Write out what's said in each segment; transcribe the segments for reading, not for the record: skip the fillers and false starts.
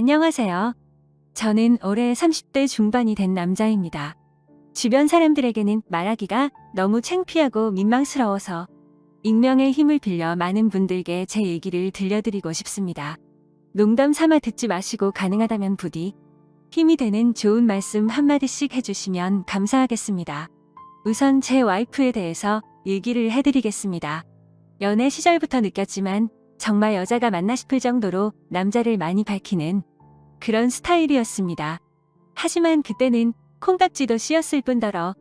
안녕하세요. 저는 올해 30대 중반이 된 남자입니다. 주변 사람들에게는 말하기가 너무 창피하고 민망스러워서 익명의 힘을 빌려 많은 분들께 제 얘기를 들려드리고 싶습니다. 농담 삼아 듣지 마시고 가능하다면 부디 힘이 되는 좋은 말씀 한마디씩 해주시면 감사하겠습니다. 우선 제 와이프에 대해서 얘기를 해드리겠습니다. 연애 시절부터 느꼈지만 정말 여자가 맞나 싶을 정도로 남자를 많이 밝히는 그런 스타일이었습니다. 하지만 그때는 콩깍지도 씌었을 뿐더러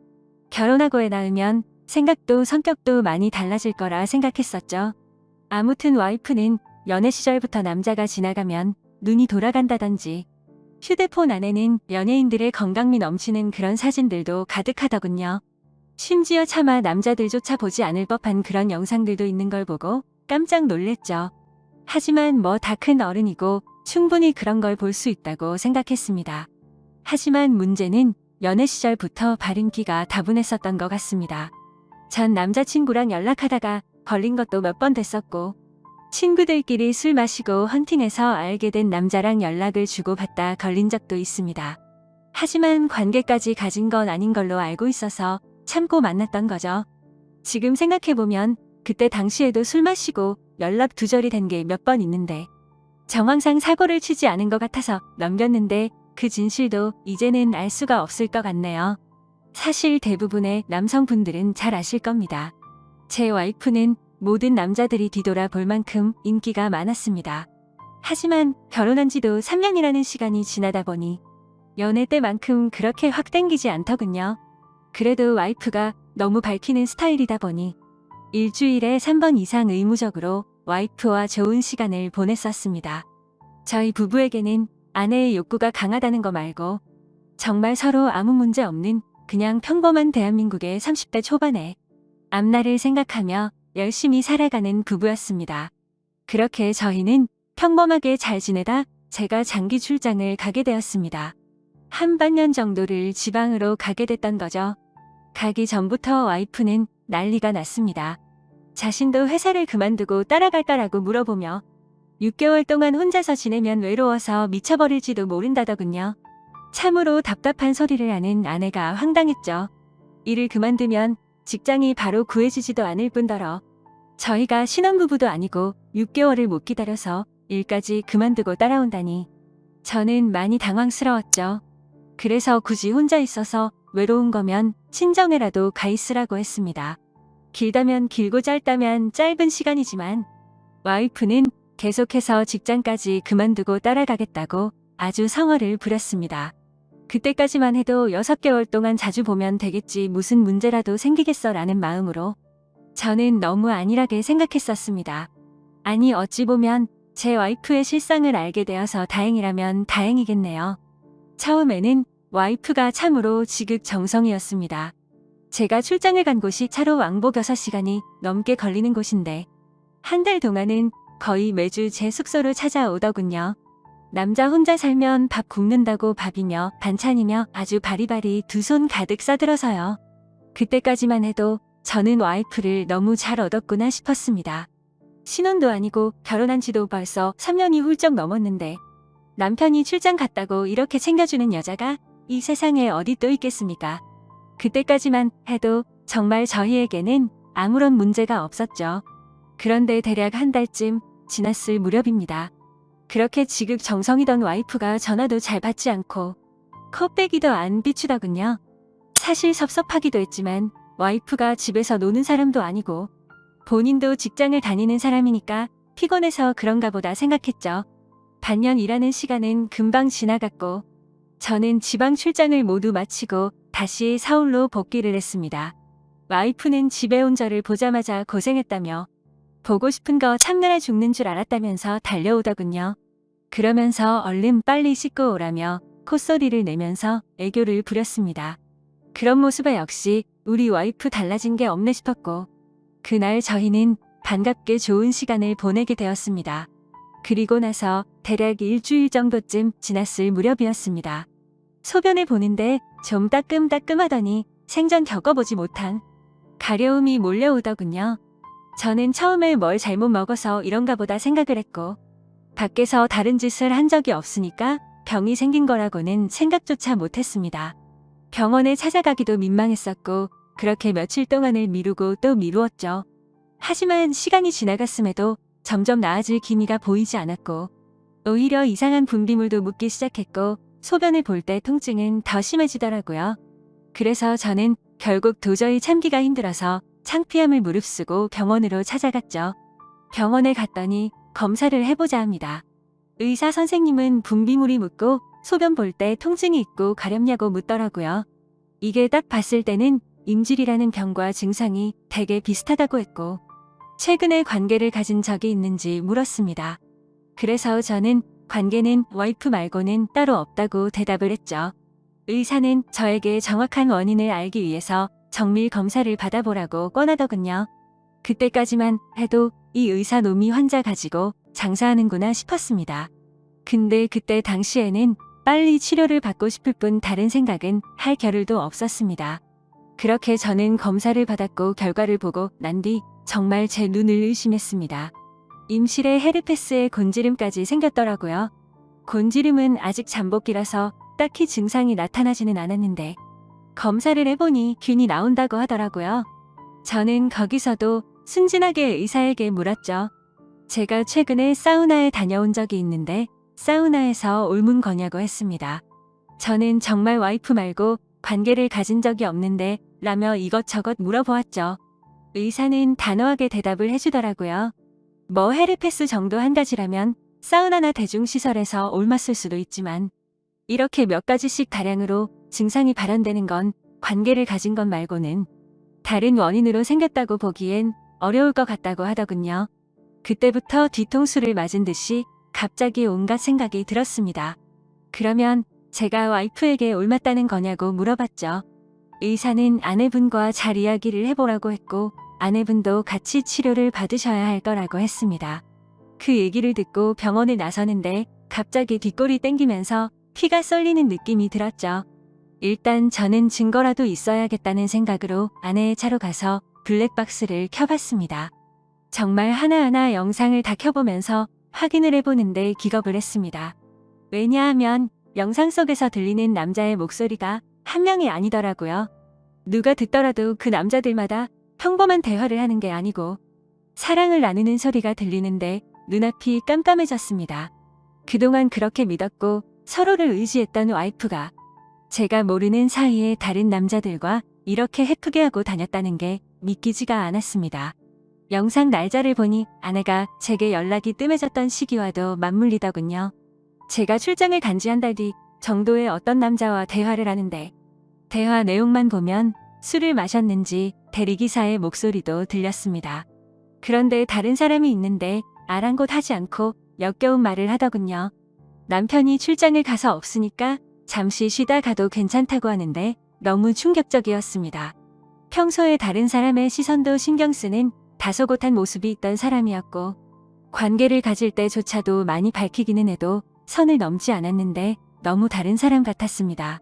결혼하고 애 낳으면 생각도 성격도 많이 달라질 거라 생각했었죠. 아무튼 와이프는 연애 시절부터 남자가 지나가면 눈이 돌아간다든지 휴대폰 안에는 연예인들의 건강미 넘치는 그런 사진들도 가득하더군요. 심지어 차마 남자들조차 보지 않을 법한 그런 영상들도 있는 걸 보고 깜짝 놀랬죠. 하지만 뭐 다 큰 어른이고 충분히 그런 걸 볼 수 있다고 생각했습니다. 하지만 문제는 연애 시절부터 발인기가 다분했었던 것 같습니다. 전 남자친구랑 연락하다가 걸린 것도 몇 번 됐었고 친구들끼리 술 마시고 헌팅해서 알게 된 남자랑 연락을 주고받다 걸린 적도 있습니다. 하지만 관계까지 가진 건 아닌 걸로 알고 있어서 참고 만났던 거죠. 지금 생각해보면 그때 당시에도 술 마시고 연락 두절이 된 게 몇 번 있는데 정황상 사고를 치지 않은 것 같아서 넘겼는데 그 진실도 이제는 알 수가 없을 것 같네요. 사실 대부분의 남성분들은 잘 아실 겁니다. 제 와이프는 모든 남자들이 뒤돌아 볼 만큼 인기가 많았습니다. 하지만 결혼한 지도 3년이라는 시간이 지나다 보니 연애 때만큼 그렇게 확 땡기지 않더군요. 그래도 와이프가 너무 밝히는 스타일이다 보니 일주일에 3번 이상 의무적으로 와이프와 좋은 시간을 보냈었습니다. 저희 부부에게는 아내의 욕구가 강하다는 거 말고 정말 서로 아무 문제 없는 그냥 평범한 대한민국의 30대 초반에 앞날을 생각하며 열심히 살아가는 부부였습니다. 그렇게 저희는 평범하게 잘 지내다 제가 장기 출장을 가게 되었습니다. 한 반년 정도를 지방으로 가게 됐던 거죠. 가기 전부터 와이프는 난리가 났습니다. 자신도 회사를 그만두고 따라갈까라고 물어보며 6개월 동안 혼자서 지내면 외로워서 미쳐버릴지도 모른다더군요. 참으로 답답한 소리를 하는 아내가 황당했죠. 일을 그만두면 직장이 바로 구해지지도 않을 뿐더러 저희가 신혼부부도 아니고 6개월을 못 기다려서 일까지 그만두고 따라온다니 저는 많이 당황스러웠죠. 그래서 굳이 혼자 있어서 외로운 거면 친정에라도 가 있으라고 했습니다. 길다면 길고 짧다면 짧은 시간이지만 와이프는 계속해서 직장까지 그만두고 따라가겠다고 아주 성화를 부렸습니다. 그때까지만 해도 6개월 동안 자주 보면 되겠지 무슨 문제라도 생기겠어 라는 마음으로 저는 너무 안일하게 생각했었습니다. 아니 어찌 보면 제 와이프의 실상을 알게 되어서 다행이라면 다행이겠네요. 처음에는 와이프가 참으로 지극정성이었습니다. 제가 출장을 간 곳이 차로 왕복 6시간이 넘게 걸리는 곳인데 한 달 동안은 거의 매주 제 숙소로 찾아오더군요. 남자 혼자 살면 밥 굽는다고 밥이며 반찬이며 아주 바리바리 두 손 가득 싸들어서요. 그때까지만 해도 저는 와이프를 너무 잘 얻었구나 싶었습니다. 신혼도 아니고 결혼한 지도 벌써 3년이 훌쩍 넘었는데 남편이 출장 갔다고 이렇게 챙겨주는 여자가 이 세상에 어디 또 있겠습니까? 그때까지만 해도 정말 저희에게는 아무런 문제가 없었죠. 그런데 대략 한 달쯤 지났을 무렵입니다. 그렇게 지극정성이던 와이프가 전화도 잘 받지 않고 컵배기도 안 비추더군요. 사실 섭섭하기도 했지만 와이프가 집에서 노는 사람도 아니고 본인도 직장을 다니는 사람이니까 피곤해서 그런가 보다 생각했죠. 반년 일하는 시간은 금방 지나갔고 저는 지방 출장을 모두 마치고 다시 서울로 복귀를 했습니다. 와이프는 집에 온 저를 보자마자 고생했다며 보고 싶은 거 참느라 죽는 줄 알았다면서 달려오더군요. 그러면서 얼른 빨리 씻고 오라며 콧소리를 내면서 애교를 부렸습니다. 그런 모습에 역시 우리 와이프 달라진 게 없네 싶었고 그날 저희는 반갑게 좋은 시간을 보내게 되었습니다. 그리고 나서 대략 일주일 정도쯤 지났을 무렵이었습니다. 소변을 보는데 좀 따끔따끔하더니 생전 겪어보지 못한 가려움이 몰려오더군요. 저는 처음에 뭘 잘못 먹어서 이런가 보다 생각을 했고 밖에서 다른 짓을 한 적이 없으니까 병이 생긴 거라고는 생각조차 못했습니다. 병원에 찾아가기도 민망했었고 그렇게 며칠 동안을 미루고 또 미루었죠. 하지만 시간이 지나갔음에도 점점 나아질 기미가 보이지 않았고 오히려 이상한 분비물도 묻기 시작했고 소변을 볼 때 통증은 더 심해지더라고요. 그래서 저는 결국 도저히 참기가 힘들어서 창피함을 무릅쓰고 병원으로 찾아갔죠. 병원에 갔더니 검사를 해보자 합니다. 의사 선생님은 분비물이 묻고 소변 볼 때 통증이 있고 가렵냐고 묻더라고요. 이게 딱 봤을 때는 임질이라는 병과 증상이 되게 비슷하다고 했고 최근에 관계를 가진 적이 있는지 물었습니다. 그래서 저는 관계는 와이프 말고는 따로 없다고 대답을 했죠. 의사는 저에게 정확한 원인을 알기 위해서 정밀 검사를 받아보라고 권하더군요. 그때까지만 해도 이 의사 놈이 환자 가지고 장사하는구나 싶었습니다. 근데 그때 당시에는 빨리 치료를 받고 싶을 뿐 다른 생각은 할 겨를도 없었습니다. 그렇게 저는 검사를 받았고 결과를 보고 난 뒤 정말 제 눈을 의심했습니다. 임실에 헤르페스의 곤지름까지 생겼더라고요. 곤지름은 아직 잠복기라서 딱히 증상이 나타나지는 않았는데 검사를 해보니 균이 나온다고 하더라고요. 저는 거기서도 순진하게 의사에게 물었죠. 제가 최근에 사우나에 다녀온 적이 있는데 사우나에서 옮은 거냐고 했습니다. 저는 정말 와이프 말고 관계를 가진 적이 없는데 라며 이것저것 물어보았죠. 의사는 단호하게 대답을 해주더라고요. 뭐 헤르페스 정도 한 가지라면 사우나나 대중시설에서 옮았을 수도 있지만 이렇게 몇 가지씩 다량으로 증상이 발현되는 건 관계를 가진 것 말고는 다른 원인으로 생겼다고 보기엔 어려울 것 같다고 하더군요. 그때부터 뒤통수를 맞은 듯이 갑자기 온갖 생각이 들었습니다. 그러면 제가 와이프에게 옮았다는 거냐고 물어봤죠. 의사는 아내분과 잘 이야기를 해보라고 했고 아내분도 같이 치료를 받으셔야 할 거라고 했습니다. 그 얘기를 듣고 병원에 나서는데 갑자기 뒷골이 땡기면서 피가 쏠리는 느낌이 들었죠. 일단 저는 증거라도 있어야겠다는 생각으로 아내의 차로 가서 블랙박스를 켜봤습니다. 정말 하나하나 영상을 다 켜보면서 확인을 해보는데 기겁을 했습니다. 왜냐하면 영상 속에서 들리는 남자의 목소리가 한 명이 아니더라고요. 누가 듣더라도 그 남자들마다 평범한 대화를 하는 게 아니고 사랑을 나누는 소리가 들리는데 눈앞이 깜깜해졌습니다. 그동안 그렇게 믿었고 서로를 의지했던 와이프가 제가 모르는 사이에 다른 남자들과 이렇게 해프게 하고 다녔다는 게 믿기지가 않았습니다. 영상 날짜를 보니 아내가 제게 연락이 뜸해졌던 시기와도 맞물리더군요. 제가 출장을 간 지 한 달 뒤 정도의 어떤 남자와 대화를 하는데 대화 내용만 보면 술을 마셨는지 대리기사의 목소리도 들렸습니다. 그런데 다른 사람이 있는데 아랑곳하지 않고 역겨운 말을 하더군요. 남편이 출장을 가서 없으니까 잠시 쉬다 가도 괜찮다고 하는데 너무 충격적이었습니다. 평소에 다른 사람의 시선도 신경 쓰는 다소곳한 모습이 있던 사람이었고 관계를 가질 때조차도 많이 밝히기는 해도 선을 넘지 않았는데 너무 다른 사람 같았습니다.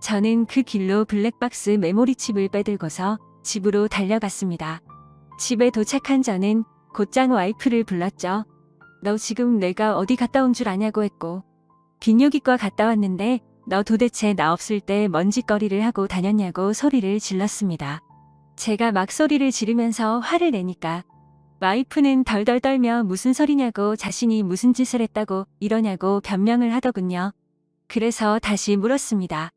저는 그 길로 블랙박스 메모리칩을 빼들고서 집으로 달려갔습니다. 집에 도착한 저는 곧장 와이프를 불렀죠. 너 지금 내가 어디 갔다 온 줄 아냐고 했고 비뇨기과 갔다 왔는데 너 도대체 나 없을 때 뭔 짓거리를 하고 다녔냐고 소리를 질렀습니다. 제가 막 소리를 지르면서 화를 내니까 와이프는 덜덜 떨며 무슨 소리냐고 자신이 무슨 짓을 했다고 이러냐고 변명을 하더군요. 그래서 다시 물었습니다.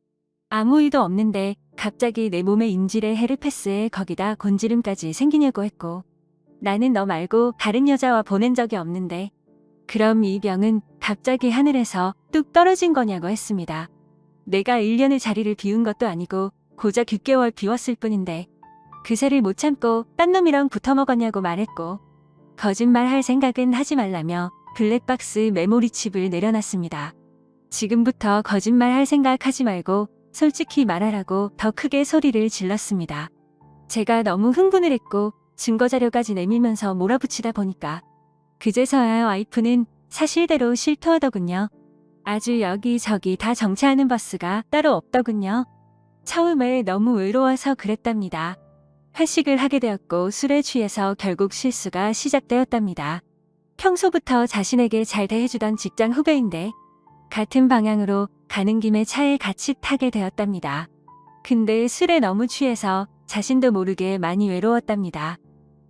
아무 일도 없는데 갑자기 내 몸에 임질에 헤르페스에 거기다 곤지름까지 생기냐고 했고 나는 너 말고 다른 여자와 보낸 적이 없는데 그럼 이 병은 갑자기 하늘에서 뚝 떨어진 거냐고 했습니다. 내가 1년을 자리를 비운 것도 아니고 고작 6개월 비웠을 뿐인데 그새를 못 참고 딴 놈이랑 붙어 먹었냐고 말했고 거짓말 할 생각은 하지 말라며 블랙박스 메모리칩을 내려놨습니다. 지금부터 거짓말 할 생각 하지 말고 솔직히 말하라고 더 크게 소리를 질렀습니다. 제가 너무 흥분을 했고 증거자료까지 내밀면서 몰아붙이다 보니까 그제서야 와이프는 사실대로 실토하더군요. 아주 여기저기 다 정차하는 버스가 따로 없더군요. 처음에 너무 외로워서 그랬답니다. 회식을 하게 되었고 술에 취해서 결국 실수가 시작되었답니다. 평소부터 자신에게 잘 대해주던 직장 후배인데 같은 방향으로 가는 김에 차에 같이 타게 되었답니다. 근데 술에 너무 취해서 자신도 모르게 많이 외로웠답니다.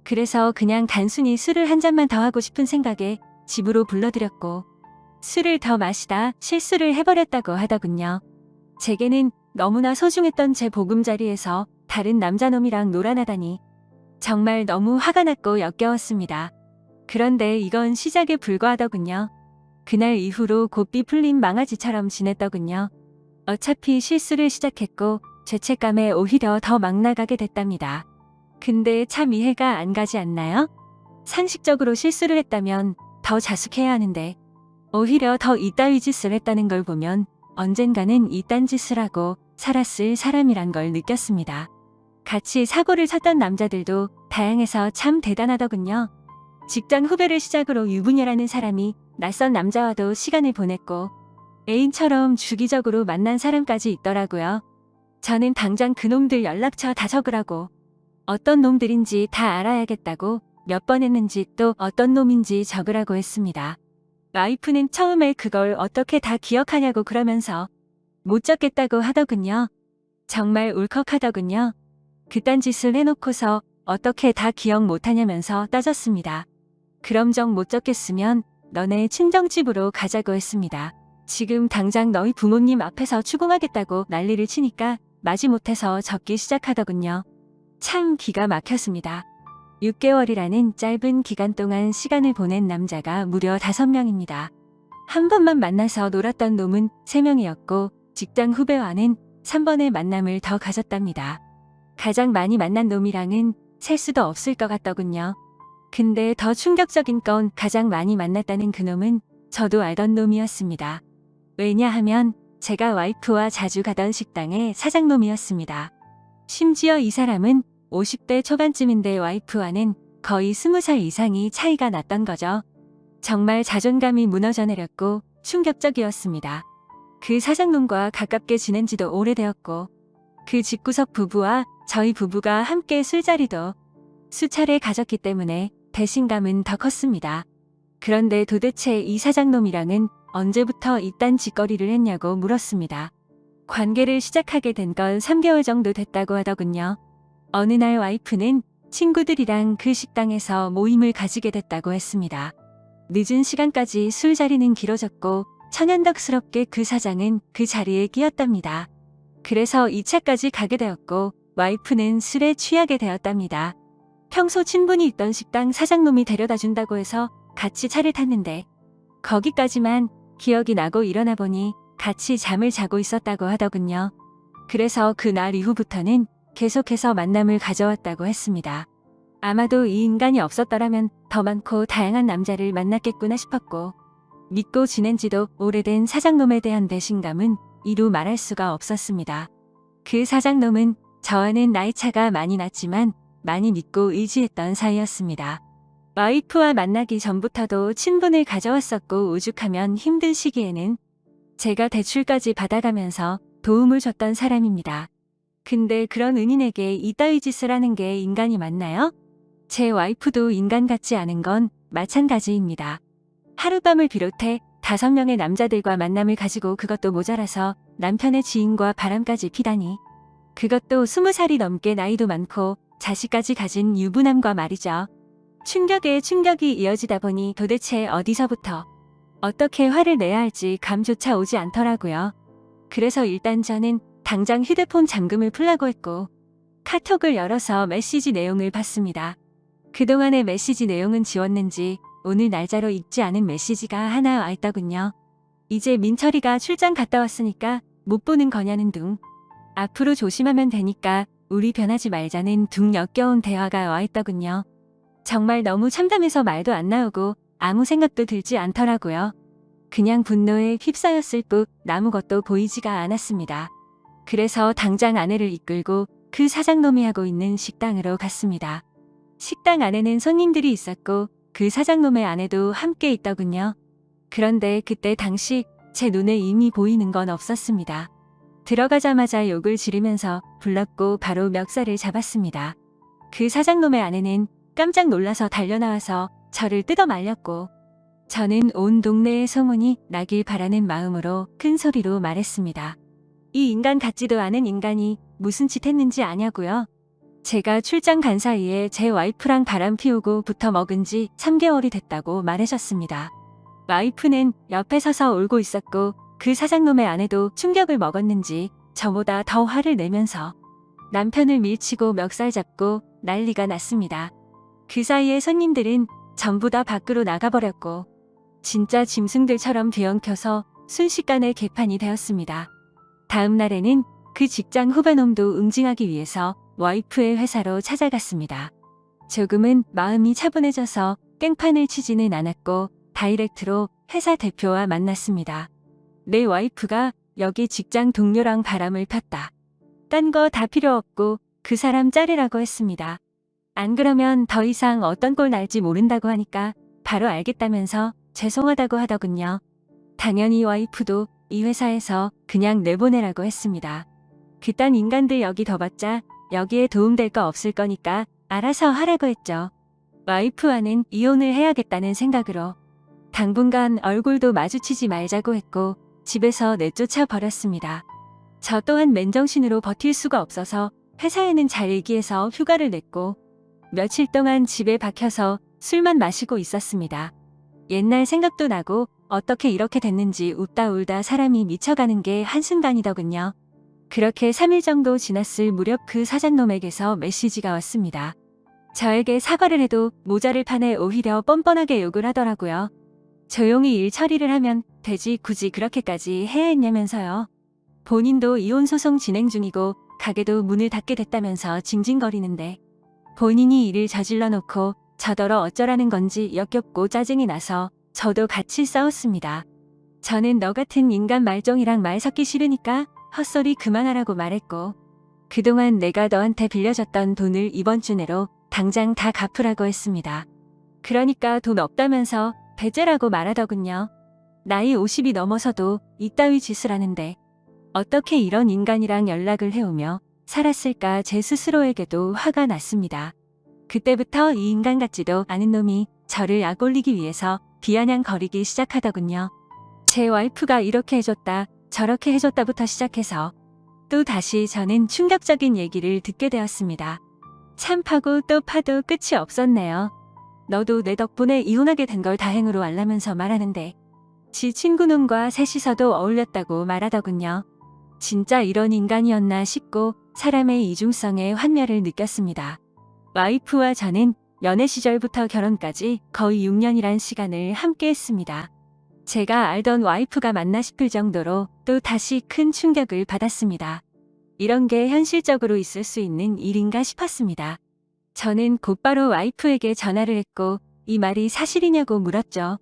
그래서 그냥 단순히 술을 한 잔만 더 하고 싶은 생각에 집으로 불러들였고 술을 더 마시다 실수를 해버렸다고 하더군요. 제게는 너무나 소중했던 제 보금자리에서 다른 남자놈이랑 놀아나다니 정말 너무 화가 났고 역겨웠습니다. 그런데 이건 시작에 불과하더군요. 그날 이후로 고삐 풀린 망아지처럼 지냈더군요. 어차피 실수를 시작했고 죄책감에 오히려 더 막 나가게 됐답니다. 근데 참 이해가 안 가지 않나요? 상식적으로 실수를 했다면 더 자숙해야 하는데 오히려 더 이따위 짓을 했다는 걸 보면 언젠가는 이딴 짓을 하고 살았을 사람이란 걸 느꼈습니다. 같이 사고를 쳤던 남자들도 다양해서 참 대단하더군요. 직장 후배를 시작으로 유부녀라는 사람이 낯선 남자와도 시간을 보냈고 애인처럼 주기적으로 만난 사람까지 있더라고요. 저는 당장 그놈들 연락처 다 적으라고 어떤 놈들인지 다 알아야겠다고 몇 번 했는지 또 어떤 놈인지 적으라고 했습니다. 와이프는 처음에 그걸 어떻게 다 기억하냐고 그러면서 못 적겠다고 하더군요. 정말 울컥하더군요. 그딴 짓을 해놓고서 어떻게 다 기억 못하냐면서 따졌습니다. 그럼 정 못 적겠으면 너네 친정집으로 가자고 했습니다. 지금 당장 너희 부모님 앞에서 추궁하겠다고 난리를 치니까 마지못해서 적기 시작하더군요. 참 기가 막혔습니다. 6개월이라는 짧은 기간 동안 시간을 보낸 남자가 무려 5명입니다. 한 번만 만나서 놀았던 놈은 3명이었고 직장 후배와는 3번의 만남을 더 가졌답니다. 가장 많이 만난 놈이랑은 셀 수도 없을 것 같더군요. 근데 더 충격적인 건 가장 많이 만났다는 그놈은 저도 알던 놈이었습니다. 왜냐하면 제가 와이프와 자주 가던 식당의 사장놈이었습니다. 심지어 이 사람은 50대 초반쯤인데 와이프와는 거의 20살 이상이 차이가 났던 거죠. 정말 자존감이 무너져 내렸고 충격적이었습니다. 그 사장놈과 가깝게 지낸 지도 오래되었고 그 집구석 부부와 저희 부부가 함께 술자리도 수차례 가졌기 때문에 배신감은 더 컸습니다. 그런데 도대체 이 사장놈이랑은 언제부터 이딴 짓거리를 했냐고 물었습니다. 관계를 시작하게 된 건 3개월 정도 됐다고 하더군요. 어느 날 와이프는 친구들이랑 그 식당에서 모임을 가지게 됐다고 했습니다. 늦은 시간까지 술자리는 길어졌고 천연덕스럽게 그 사장은 그 자리에 끼었답니다. 그래서 2차까지 가게 되었고 와이프는 술에 취하게 되었답니다. 평소 친분이 있던 식당 사장놈이 데려다 준다고 해서 같이 차를 탔는데 거기까지만 기억이 나고 일어나 보니 같이 잠을 자고 있었다고 하더군요. 그래서 그날 이후부터는 계속해서 만남을 가져왔다고 했습니다. 아마도 이 인간이 없었더라면 더 많고 다양한 남자를 만났겠구나 싶었고 믿고 지낸 지도 오래된 사장놈에 대한 배신감은 이루 말할 수가 없었습니다. 그 사장놈은 저와는 나이차가 많이 났지만 많이 믿고 의지했던 사이였습니다. 와이프와 만나기 전부터도 친분을 가져왔었고 오죽하면 힘든 시기에는 제가 대출까지 받아가면서 도움을 줬던 사람입니다. 근데 그런 은인에게 이따위 짓을 하는 게 인간이 맞나요? 제 와이프도 인간 같지 않은 건 마찬가지입니다. 하룻밤을 비롯해 5명의 남자들과 만남을 가지고 그것도 모자라서 남편의 지인과 바람까지 피다니. 그것도 20살이 넘게 나이도 많고 자식까지 가진 유부남과 말이죠. 충격에 충격이 이어지다 보니 도대체 어디서부터 어떻게 화를 내야 할지 감조차 오지 않더라고요. 그래서 일단 저는 당장 휴대폰 잠금을 풀라고 했고 카톡을 열어서 메시지 내용을 봤습니다. 그동안의 메시지 내용은 지웠는지 오늘 날짜로 읽지 않은 메시지가 하나 와 있더군요. 이제 민철이가 출장 갔다 왔으니까 못 보는 거냐는 둥. 앞으로 조심하면 되니까 우리 변하지 말자는 둥 역겨운 대화가 와 있더군요. 정말 너무 참담해서 말도 안 나오고 아무 생각도 들지 않더라고요. 그냥 분노에 휩싸였을 뿐 아무것도 보이지가 않았습니다. 그래서 당장 아내를 이끌고 그 사장놈이 하고 있는 식당으로 갔습니다. 식당 안에는 손님들이 있었고 그 사장놈의 아내도 함께 있더군요. 그런데 그때 당시 제 눈에 이미 보이는 건 없었습니다. 들어가자마자 욕을 지르면서 불렀고 바로 멱살을 잡았습니다. 그 사장놈의 아내는 깜짝 놀라서 달려나와서 저를 뜯어 말렸고 저는 온 동네에 소문이 나길 바라는 마음으로 큰 소리로 말했습니다. 이 인간 같지도 않은 인간이 무슨 짓 했는지 아냐고요? 제가 출장 간 사이에 제 와이프랑 바람 피우고 붙어 먹은 지 3개월이 됐다고 말하셨습니다. 와이프는 옆에 서서 울고 있었고 그 사장놈의 아내도 충격을 먹었는지 저보다 더 화를 내면서 남편을 밀치고 멱살 잡고 난리가 났습니다. 그 사이에 손님들은 전부 다 밖으로 나가버렸고 진짜 짐승들처럼 뒤엉켜서 순식간에 개판이 되었습니다. 다음 날에는 그 직장 후배놈도 응징하기 위해서 와이프의 회사로 찾아갔습니다. 조금은 마음이 차분해져서 깽판을 치지는 않았고 다이렉트로 회사 대표와 만났습니다. 내 와이프가 여기 직장 동료랑 바람을 폈다. 딴 거 다 필요 없고 그 사람 자르라고 했습니다. 안 그러면 더 이상 어떤 꼴 날지 모른다고 하니까 바로 알겠다면서 죄송하다고 하더군요. 당연히 와이프도 이 회사에서 그냥 내보내라고 했습니다. 그딴 인간들 여기 더 봤자 여기에 도움될 거 없을 거니까 알아서 하라고 했죠. 와이프와는 이혼을 해야겠다는 생각으로 당분간 얼굴도 마주치지 말자고 했고 집에서 내쫓아 버렸습니다. 저 또한 맨정신으로 버틸 수가 없어서 회사에는 잘 얘기해서 휴가를 냈고 며칠 동안 집에 박혀서 술만 마시고 있었습니다. 옛날 생각도 나고 어떻게 이렇게 됐는지 웃다 울다 사람이 미쳐가는 게 한순간이더군요. 그렇게 3일 정도 지났을 무렵 그 사장놈에게서 메시지가 왔습니다. 저에게 사과를 해도 모자를 파내 오히려 뻔뻔하게 욕을 하더라고요. 조용히 일 처리를 하면 되지 굳이 그렇게까지 해야 했냐면서요. 본인도 이혼 소송 진행 중이고 가게도 문을 닫게 됐다면서 징징거리는데 본인이 일을 저질러 놓고 저더러 어쩌라는 건지 역겹고 짜증이 나서 저도 같이 싸웠습니다. 저는 너 같은 인간 말종이랑 말 섞기 싫으니까 헛소리 그만하라고 말했고 그동안 내가 너한테 빌려줬던 돈을 이번 주 내로 당장 다 갚으라고 했습니다. 그러니까 돈 없다면서 배째라고 말하더군요. 나이 50이 넘어서도 이따위 짓을 하는데 어떻게 이런 인간이랑 연락을 해오며 살았을까 제 스스로에게도 화가 났습니다. 그때부터 이 인간 같지도 않은 놈이 저를 약올리기 위해서 비아냥거리기 시작하더군요. 제 와이프가 이렇게 해줬다 저렇게 해줬다부터 시작해서 또 다시 저는 충격적인 얘기를 듣게 되었습니다. 참 파고 또 파도 끝이 없었네요. 너도 내 덕분에 이혼하게 된 걸 다행으로 알라면서 말하는데 지 친구놈과 셋이서도 어울렸다고 말하더군요. 진짜 이런 인간이었나 싶고 사람의 이중성에 환멸을 느꼈습니다. 와이프와 저는 연애 시절부터 결혼까지 거의 6년이란 시간을 함께 했습니다. 제가 알던 와이프가 맞나 싶을 정도로 또 다시 큰 충격을 받았습니다. 이런 게 현실적으로 있을 수 있는 일인가 싶었습니다. 저는 곧바로 와이프에게 전화를 했고 이 말이 사실이냐고 물었죠.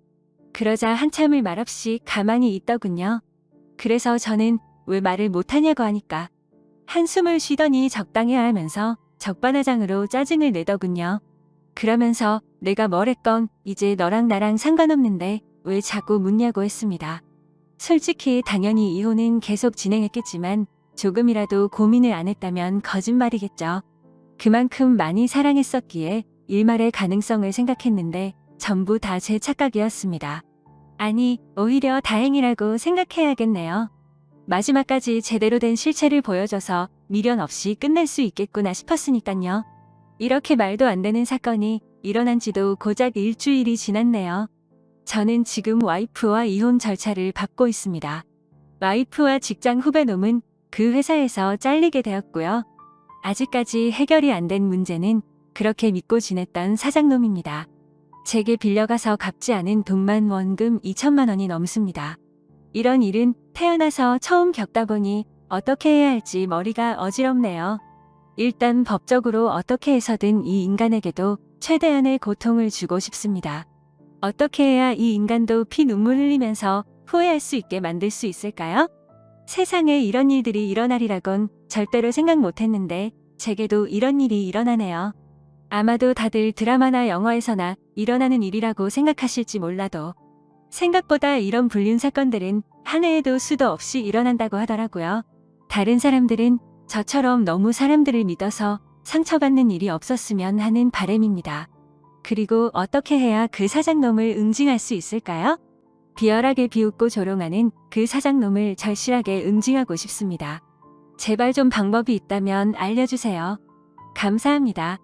그러자 한참을 말없이 가만히 있더군요. 그래서 저는 왜 말을 못하냐고 하니까 한숨을 쉬더니 적당해야 하면서 적반하장으로 짜증을 내더군요. 그러면서 내가 뭘 했건 이제 너랑 나랑 상관없는데 왜 자꾸 묻냐고 했습니다. 솔직히 당연히 이혼은 계속 진행했겠지만 조금이라도 고민을 안 했다면 거짓말이겠죠. 그만큼 많이 사랑했었기에 일말의 가능성을 생각했는데 전부 다 제 착각이었습니다. 아니, 오히려 다행이라고 생각해야겠네요. 마지막까지 제대로 된 실체를 보여줘서 미련 없이 끝낼 수 있겠구나 싶었으니깐요. 이렇게 말도 안 되는 사건이 일어난 지도 고작 일주일이 지났네요. 저는 지금 와이프와 이혼 절차를 밟고 있습니다. 와이프와 직장 후배놈은 그 회사에서 잘리게 되었고요. 아직까지 해결이 안 된 문제는 그렇게 믿고 지냈던 사장놈입니다. 제게 빌려가서 갚지 않은 돈만 원금 2천만 원이 넘습니다. 이런 일은 태어나서 처음 겪다 보니 어떻게 해야 할지 머리가 어지럽네요. 일단 법적으로 어떻게 해서든 이 인간에게도 최대한의 고통을 주고 싶습니다. 어떻게 해야 이 인간도 피눈물 흘리면서 후회할 수 있게 만들 수 있을까요? 세상에 이런 일들이 일어나리라곤 절대로 생각 못했는데 제게도 이런 일이 일어나네요. 아마도 다들 드라마나 영화에서나 일어나는 일이라고 생각하실지 몰라도 생각보다 이런 불륜 사건들은 한 해에도 수도 없이 일어난다고 하더라고요. 다른 사람들은 저처럼 너무 사람들을 믿어서 상처받는 일이 없었으면 하는 바람입니다. 그리고 어떻게 해야 그 사장놈을 응징할 수 있을까요? 비열하게 비웃고 조롱하는 그 사장놈을 절실하게 응징하고 싶습니다. 제발 좀 방법이 있다면 알려주세요. 감사합니다.